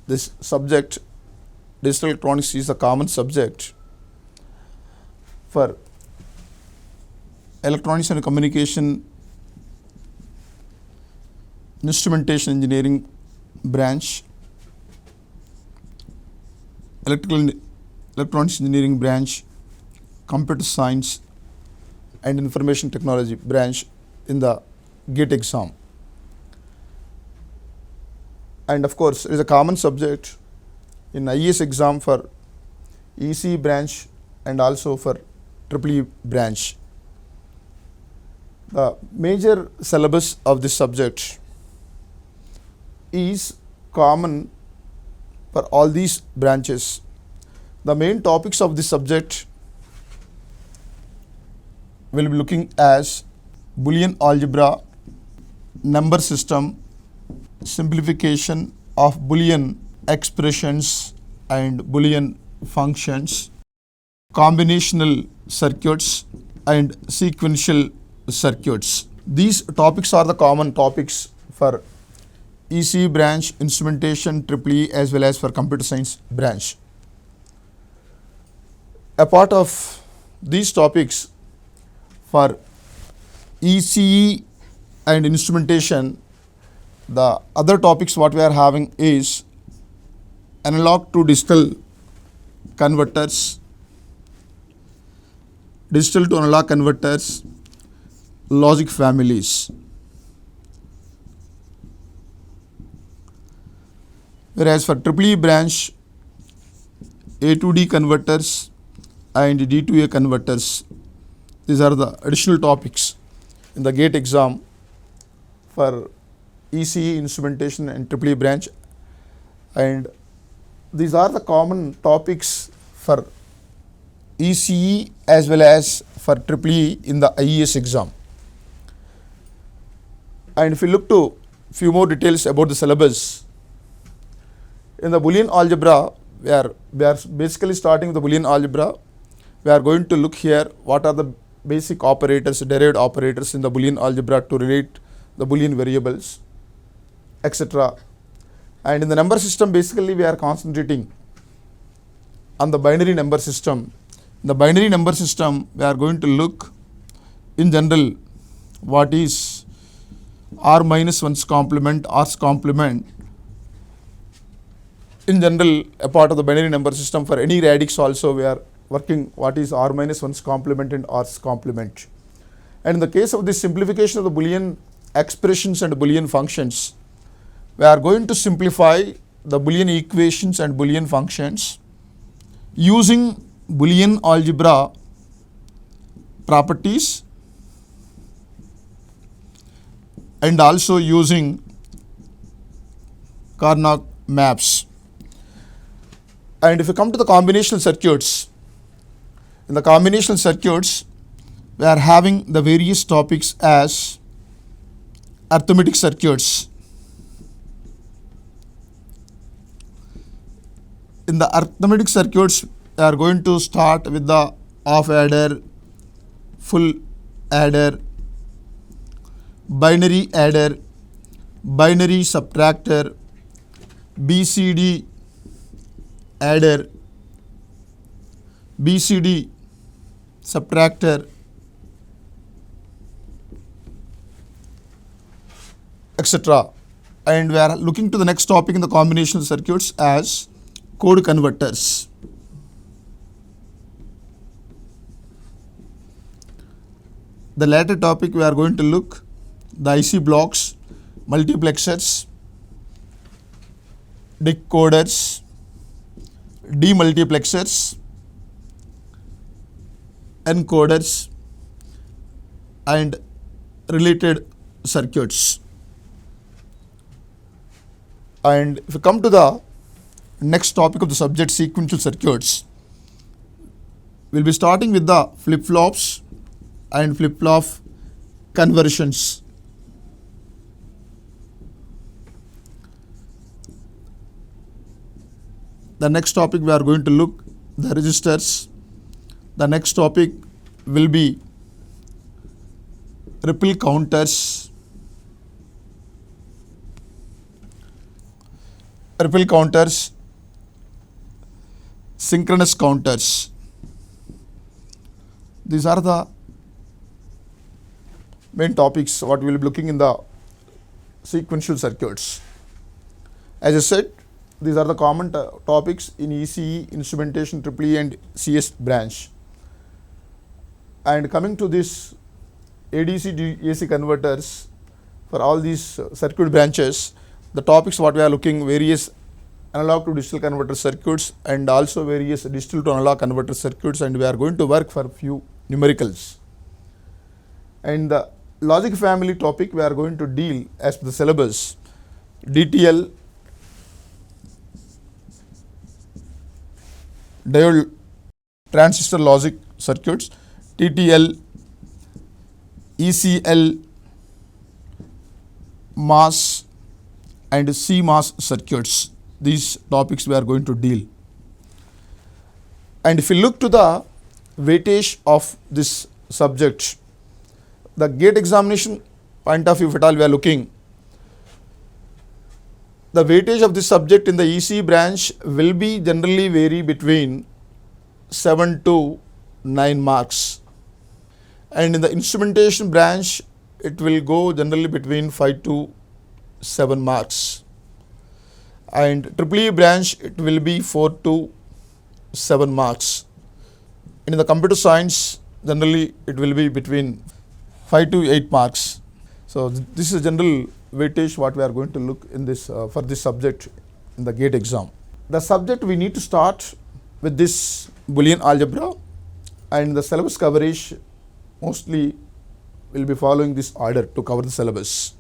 this subject, digital electronics, is a common subject for electronics and communication instrumentation engineering branch, electronics engineering branch, computer science and information technology branch in the GATE exam. And of course, it is a common subject in IES exam for EC branch and also for EEE branch. The major syllabus of this subject is common for all these branches. The main topics of this subject will be looking as Boolean algebra, number system, simplification of Boolean expressions and Boolean functions, combinational circuits and sequential circuits. These topics are the common topics for EC branch, instrumentation, EEE, as well as for computer science branch. A part of these topics for ECE and instrumentation, the other topics what we are having is analog to digital converters, digital to analog converters, logic families. Whereas for EEE branch, A to D converters and D to A converters, these are the additional topics in the GATE exam for ECE, instrumentation and EEE branch, and these are the common topics for ECE as well as for EEE in the IES exam. And if we look to few more details about the syllabus, in the Boolean algebra, we are basically starting with the Boolean algebra. We are going to look here what are the basic operators, derived operators in the Boolean algebra to relate the Boolean variables, etc. And in the number system, basically we are concentrating on the binary number system. In the binary number system, we are going to look in general what is r minus 1's complement, r's complement. In general, a part of the binary number system for any radix also we are working what is r minus 1's complement and r's complement. And in the case of this simplification of the Boolean expressions and Boolean functions, we are going to simplify the Boolean equations and Boolean functions using Boolean algebra properties and also using Carnot maps. And if you come to the combinational circuits, in the combinational circuits, we are having the various topics as arithmetic circuits. In the arithmetic circuits, we are going to start with the half adder, full adder, binary adder, binary subtractor, BCD adder, BCD subtractor, etc. And we are looking to the next topic in the combinational circuits as code converters. The latter topic we are going to look the IC blocks, multiplexers, decoders, demultiplexers, encoders and related circuits. And if we come to the next topic of the subject, sequential circuits, we will be starting with the flip-flops and flip-flop conversions. The next topic we are going to look the registers. The next topic will be ripple counters. ripple counters, synchronous counters. These are the main topics what we will be looking in the sequential circuits. As I said, these are the common topics in ECE, instrumentation, EEE and CS branch. And coming to this ADC AC converters, for all these circuit branches, the topics what we are looking, various analog to digital converter circuits and also various digital to analog converter circuits, and we are going to work for few numericals. And the logic family topic we are going to deal as per the syllabus, DTL, diode transistor logic circuits, TTL, ECL, MOS and CMOS circuits. These topics we are going to deal. And if you look to the weightage of this subject, the gate examination point of view, if at all we are looking, the weightage of this subject in the ECE branch will be generally vary between 7 to 9 marks. And in the instrumentation branch, it will go generally between 5 to 7 marks. And EEE branch, it will be 4 to 7 marks. And in the computer science, generally it will be between 5 to 8 marks. So this is general weightage what we are going to look in this for this subject in the gate exam. The subject we need to start with this Boolean algebra, and the syllabus coverage mostly will be following this order to cover the syllabus.